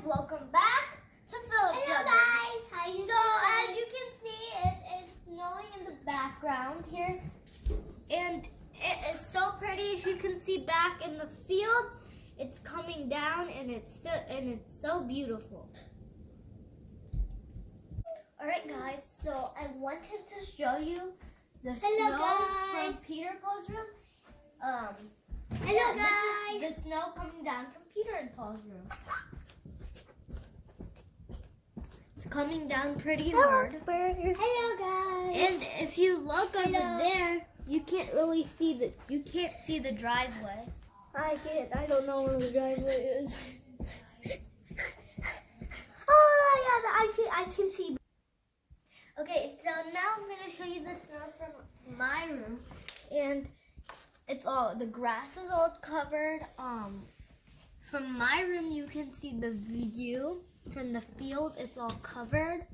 welcome back to Philip. Hello guys, how you doing? So as you can see, it is snowing in the background here, and it is so pretty. If you can see back in the field, it's coming down, and it's so beautiful. All right, guys. So I wanted to show you the snow from Peter and Paul's room. Hello guys. This is the snow coming down from Peter and Paul's room. It's coming down pretty hard. Hello guys. And if you look over there, you can't really see the driveway. I can't. I don't know where the driveway is. I can see. Okay, so now I'm gonna show you the snow from my room, and the grass is all covered. From my room, you can see the view from the field. It's all covered.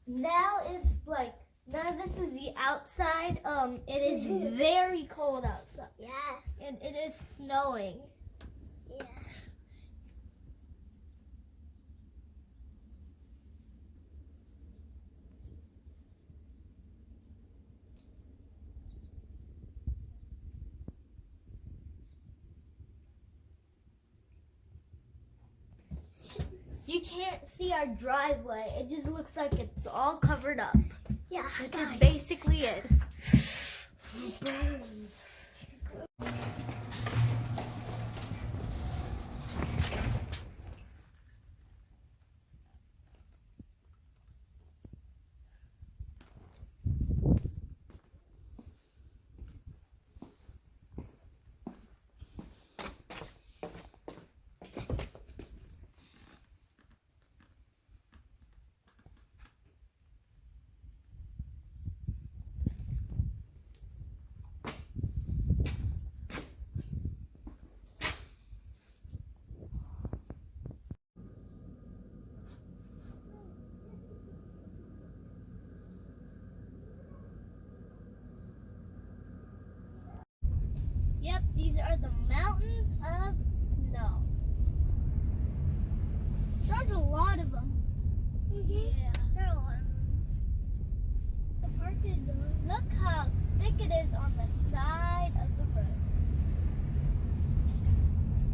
Now this is the outside. It is very cold outside. Yeah. And it is snowing. Yeah. You can't see our driveway. It just looks like it's all covered up. Yeah. Which is basically it. Yep, these are the mountains of snow. There's a lot of them. Yeah. There are a lot of them. The park is done. Look how thick it is on the side of the road.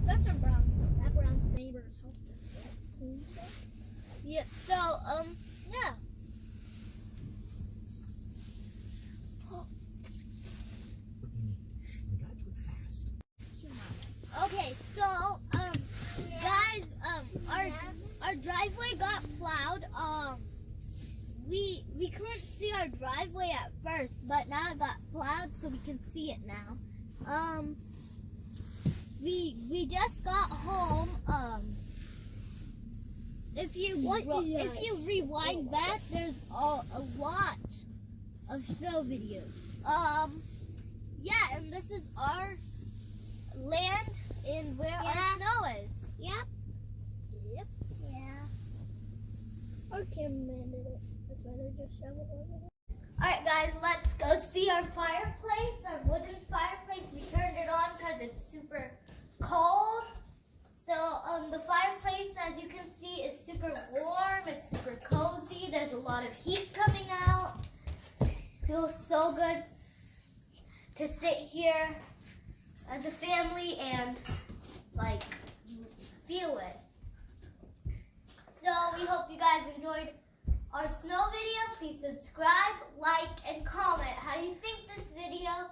That's some brown stuff. That brown's neighbors helped us. Clean stuff. Yep, so, yeah. Okay, so, guys, our driveway got plowed. We couldn't see our driveway at first, but now it got plowed, so we can see it now. We just got home. If you rewind back, there's a lot of snow videos. Yeah, and this is our land and where our snow is. Yep. Yep. Yeah. Our cameraman did it. That's why they just shove it over there. Alright guys, let's go see our fireplace, our wooden fireplace. We turned it on because it's super cold. So the fireplace, as you can see, is super warm. It's super cozy. There's a lot of heat coming out. Feels so good to sit here as a family and feel it. So we hope you guys enjoyed our snow video. Please subscribe, like, and comment how you think this video